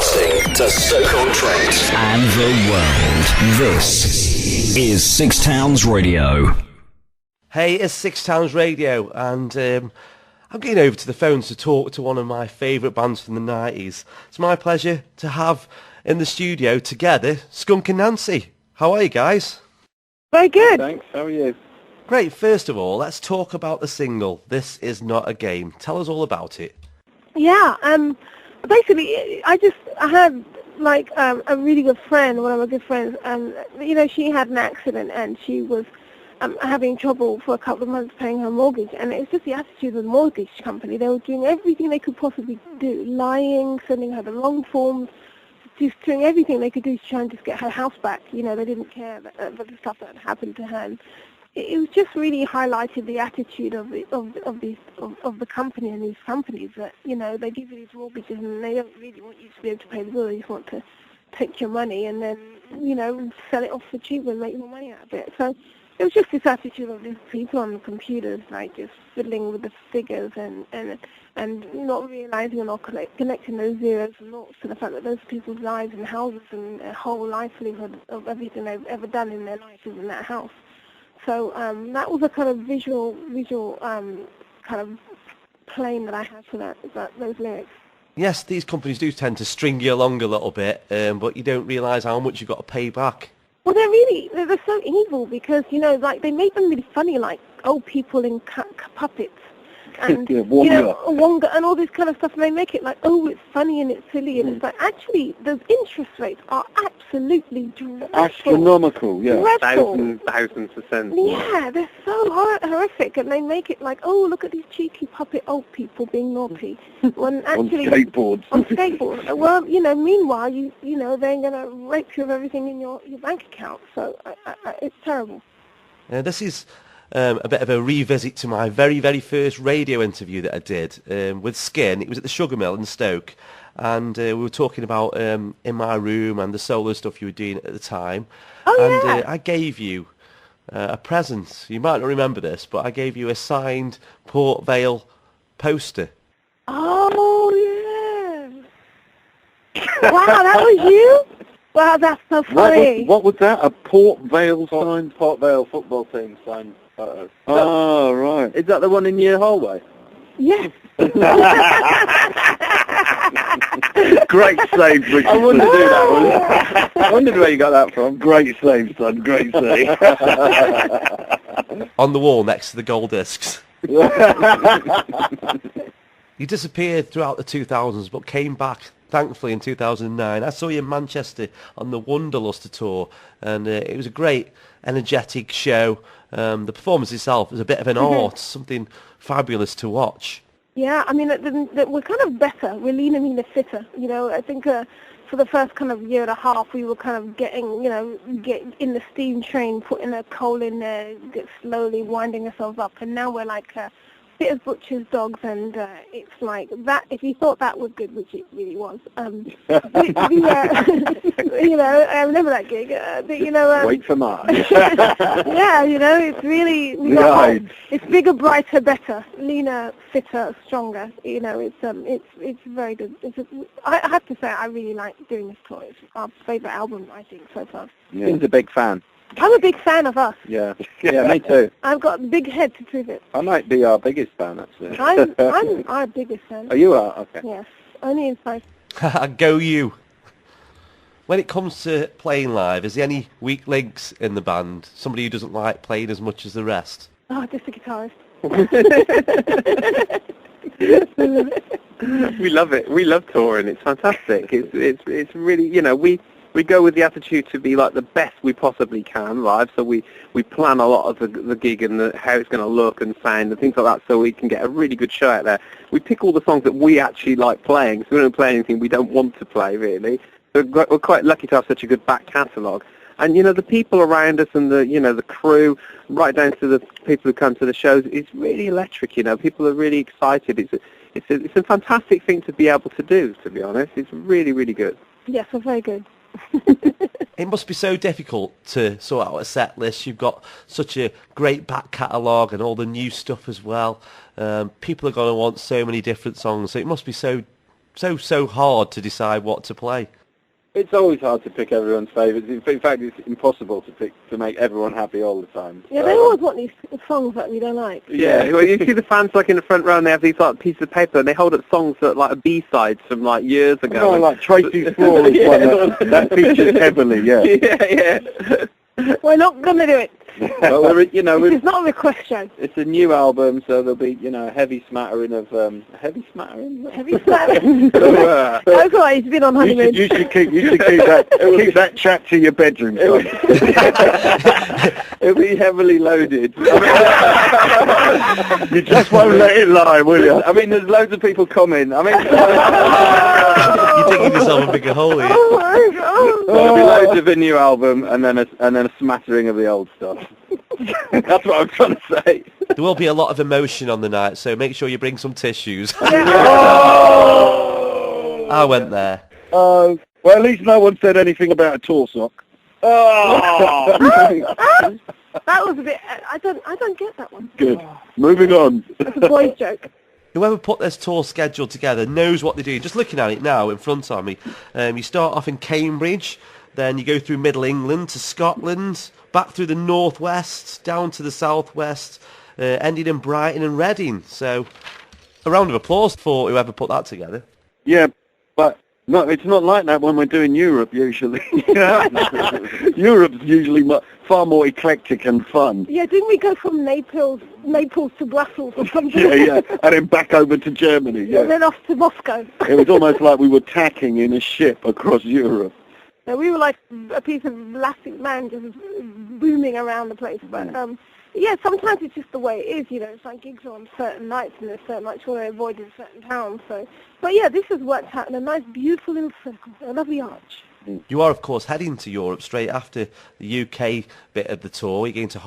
Broadcasting to Stoke-on-Trent and the world. This is Six Towns Radio. Hey, it's Six Towns Radio, and I'm getting over to the phones to talk to one of my favourite bands from the 90s. It's my pleasure to have in the studio together Skunk Anansie. How are you guys? Very good. Thanks, how are you? Great. First of all, let's talk about the single, This Is Not a Game. Tell us all about it. Yeah, basically, I had like a really good friend, one of my good friends, she had an accident and she was having trouble for a couple of months paying her mortgage, and it was just the attitude of the mortgage company. They were doing everything they could possibly do, lying, sending her the wrong forms, just doing everything they could do to try and just get her house back. They didn't care about the stuff that had happened to her. And it was just really highlighted the attitude of the company and these companies that, they give you these mortgages and they don't really want you to be able to pay the bill. They just want to take your money and then, sell it off for cheaper and make more money out of it. So it was just this attitude of these people on the computers, like just fiddling with the figures and not realizing or not connecting those zeros and noughts to the fact that those people's lives and houses and their whole livelihood of everything they've ever done in their life is in that house. So that was a kind of visual kind of plane that I had for those lyrics. Yes, these companies do tend to string you along a little bit, but you don't realise how much you've got to pay back. Well, they're so evil because, like they make them really funny, like old people in puppets. And, Wonga and all this kind of stuff, and they make it like, oh, it's funny and it's silly, and it's like, actually, those interest rates are absolutely dreadful. Astronomical, yeah. Dreadful. Thousands %. Yeah, they're so horrific, and they make it like, oh, look at these cheeky puppet old people being naughty. When actually, on skateboards. On skateboards. Well, meanwhile, they're going to rape you of everything in your bank account, so it's terrible. This is a bit of a revisit to my very, very first radio interview that I did with Skin. It was at the Sugar Mill in Stoke, and we were talking about In My Room and the solo stuff you were doing at the time. Oh, and I gave you a present. You might not remember this, but I gave you a signed Port Vale poster. Oh, yeah. Wow, that was you? Wow, that's so funny. What was that? A Port Vale signed? Port Vale football team signed photos. Oh, right. Is that the one in your hallway? Yes. Great save, Richard. I wondered who that was. I wondered where you got that from. Great save, son. Great save. On the wall next to the goal discs. You disappeared throughout the 2000s, but came back, thankfully, in 2009. I saw you in Manchester on the Wanderluster tour, and it was a great, energetic show. The performance itself was a bit of an art, something fabulous to watch. Yeah, I mean, we're kind of better. We're leaner, meaner, fitter. I think for the first kind of year and a half, we were kind of getting in the steam train, putting a coal in there, slowly winding ourselves up, and now we're like bit of butcher's dogs, and it's like that. If you thought that was good, which it really was, I remember that gig. Wait for March. Yeah, it's really it's bigger, brighter, better, leaner, fitter, stronger. It's very good. I have to say, I really like doing this tour. It's our favourite album, I think, so far. Yeah. He's a big fan. I'm a big fan of us. Yeah, me too. I've got a big head to prove it. I might be our biggest fan, actually. I'm our biggest fan. Oh, you are? Okay. Yes, only in five. Go you. When it comes to playing live, is there any weak links in the band? Somebody who doesn't like playing as much as the rest? Oh, just a guitarist. We love it. We love touring. It's fantastic. It's really, we go with the attitude to be like the best we possibly can live, so we plan a lot of the gig and how it's going to look and sound and things like that, so we can get a really good show out there. We pick all the songs that we actually like playing, so we don't play anything we don't want to play, really. So we're quite lucky to have such a good back catalogue. And, the people around us and the crew, right down to the people who come to the shows, it's really electric, People are really excited. It's a fantastic thing to be able to do, to be honest. It's really, really good. Yes, we're very good. It must be so difficult to sort out a set list. You've got such a great back catalogue and all the new stuff as well. People are going to want so many different songs, so it must be so so hard to decide what to play. It's always hard to pick everyone's favourites. In fact, it's impossible to make everyone happy all the time. Yeah, they always want these songs that we don't like. Yeah, well, you see the fans like in the front row, and they have these like pieces of paper, and they hold up songs that like are B-sides from like years ago. Oh, like Tracy's Floor is one that features heavily. Yeah. Yeah. We're not going to do it. Well, It's not a request show. it's a new album, so there'll be a heavy smattering of heavy smattering. Heavy smattering. So, That's all right, he's been on honeymoon. you should keep that chat to your bedroom. It'll be heavily loaded. You just won't let it lie, will you? I mean, there's loads of people coming. I mean, You're digging yourself a bigger hole here. Oh my God. there'll be loads of a new album, and then a smattering of the old stuff. That's what I'm trying to say. There will be a lot of emotion on the night, so make sure you bring some tissues. Oh! I went there. Well, at least no one said anything about a tour sock. Oh! That was a bit. I don't get that one. Good. Moving on. That's a boy's joke. Whoever put this tour schedule together knows what they do. Just looking at it now in front of me, you start off in Cambridge, then you go through Middle England to Scotland, back through the northwest, down to the southwest, ending in Brighton and Reading. So, a round of applause for whoever put that together. Yeah, but no, it's not like that when we're doing Europe usually. Europe's usually far more eclectic and fun. Yeah, didn't we go from Naples to Brussels or something? Yeah, and then back over to Germany. Yeah, And then off to Moscow. it was almost like we were tacking in a ship across Europe. So we were like a piece of elastic man just booming around the place. But yeah, sometimes it's just the way it is. It's like gigs are on certain nights, and there's certain nights you want to avoid in certain towns. So, but yeah, this has worked out in a nice, beautiful little circle, a lovely arch. You are, of course, heading to Europe straight after the UK bit of the tour. You're going to